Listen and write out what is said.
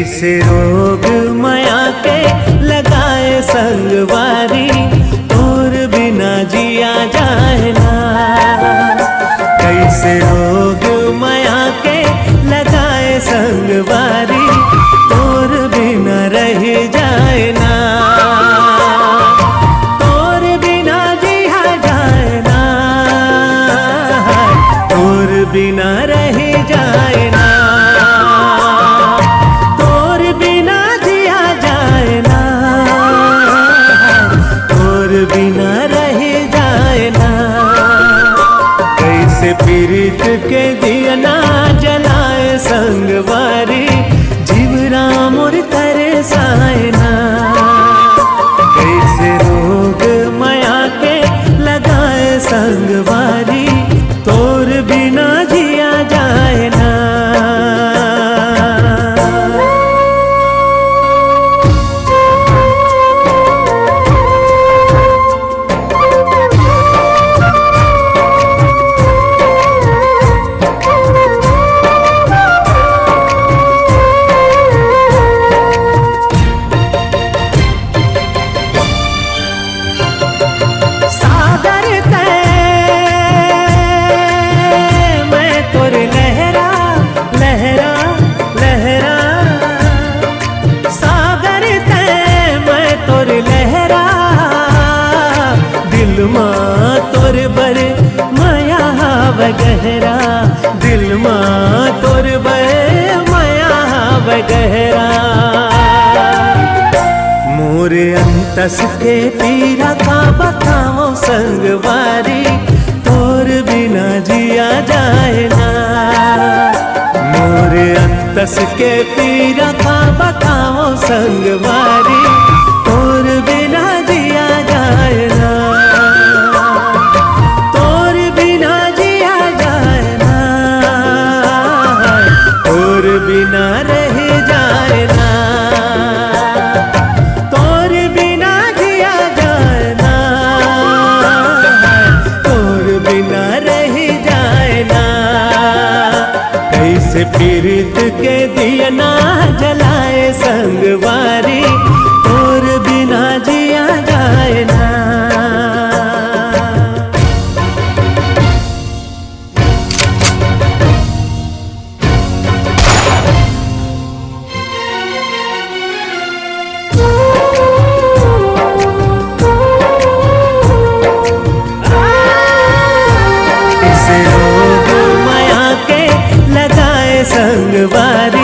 कैसे रोग माया के लगाए संगवारी, तोर बिना जिया जाए ना। कैसे रोग माया के लगाए संगवारी, तोर बिना रह जाए ना। तोर बिना जिया जाए ना, तोर बिना रह जाए ना। बिना रह जाए ना। कैसे पीरित के दिया ना जलाए संगवारी, जीवरा मोर तरसाए ना। कैसे रोग माया के लगाए संगवारी, तोर बिना जिया जाए ना। तोर बर माया गहरा, दिल माँ तोर बर माया गहरा। मोर अंतस के पीरा का बताओ संगवारी, तोर बिना जिया जाए ना। मोर अंतस के पीरा का बताओ संगवारी, तोर बिना जिया जाए ना। बिना रह जाए ना, तोर बिना जिया जाए ना। तोर बिना रह जाए ना। कैसे पीरित के दिया ना जलाए संगवारी, तोर बिना जिया जाए ना। संगवारी